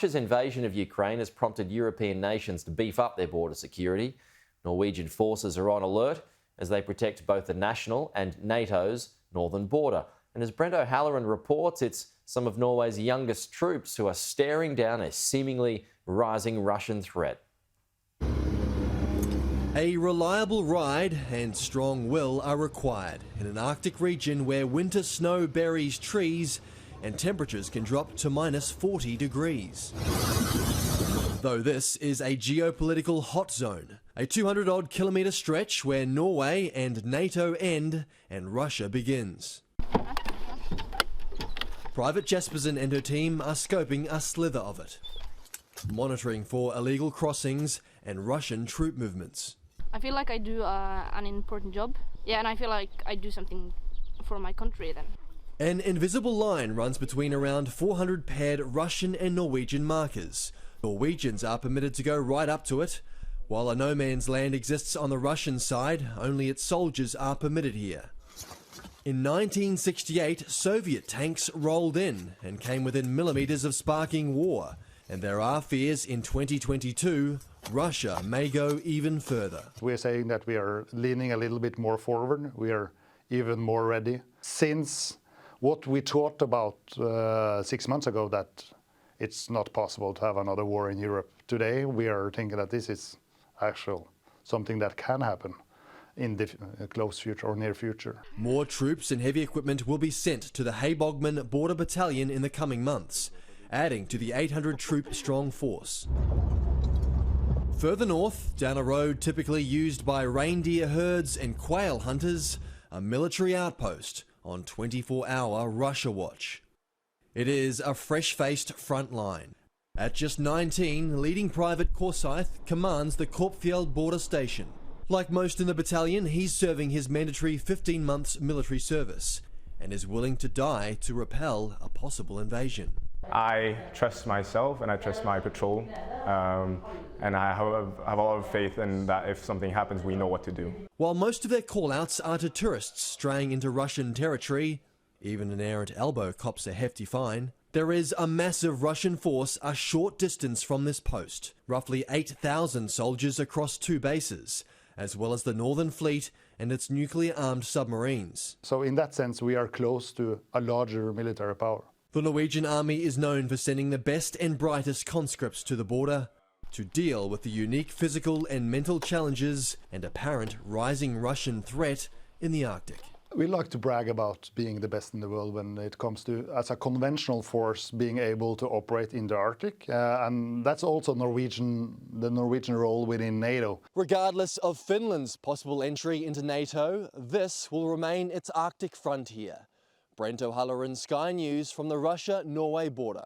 Russia's invasion of Ukraine has prompted European nations to beef up their border security. Norwegian forces are on alert as they protect both the national and NATO's northern border. And as Brent O'Halloran reports, it's some of Norway's youngest troops who are staring down a seemingly rising Russian threat. A reliable ride and strong will are required in an Arctic region where winter snow buries trees and temperatures can drop to minus 40 degrees. Though this is a geopolitical hot zone, a 200-odd kilometre stretch where Norway and NATO end and Russia begins. Private Jespersen and her team are scoping a slither of it, monitoring for illegal crossings and Russian troop movements. I feel like I do an important job. Yeah, and I feel like I do something for my country then. An invisible line runs between around 400 paired Russian and Norwegian markers. Norwegians are permitted to go right up to it. While a no man's land exists on the Russian side, only its soldiers are permitted here. In 1968, Soviet tanks rolled in and came within millimetres of sparking war. And there are fears in 2022, Russia may go even further. We're saying that we are leaning a little bit more forward. We are even more ready. Since what we thought about 6 months ago, that it's not possible to have another war in Europe. Today, we are thinking that this is actually something that can happen in the close future or near future. More troops and heavy equipment will be sent to the Heibogmen Border Battalion in the coming months, adding to the 800-troop-strong force. Further north, down a road typically used by reindeer herds and quail hunters, a military outpost on 24-hour Russia watch. It is a fresh-faced front line. At just 19, leading Private Korsaith commands the Korpfjell border station. Like most in the battalion, he's serving his mandatory 15 months military service and is willing to die to repel a possible invasion. I trust myself and I trust my patrol, and I have a lot of faith in that if something happens, we know what to do. While most of their call-outs are to tourists straying into Russian territory, even an errant elbow cops a hefty fine, there is a massive Russian force a short distance from this post, roughly 8,000 soldiers across 2 bases, as well as the Northern Fleet and its nuclear-armed submarines. So in that sense, we are close to a larger military power. The Norwegian army is known for sending the best and brightest conscripts to the border to deal with the unique physical and mental challenges and apparent rising Russian threat in the Arctic. We like to brag about being the best in the world when it comes to, as a conventional force, being able to operate in the Arctic. And that's also the Norwegian role within NATO. Regardless of Finland's possible entry into NATO, this will remain its Arctic frontier. Brent O'Halloran, Sky News from the Russia-Norway border.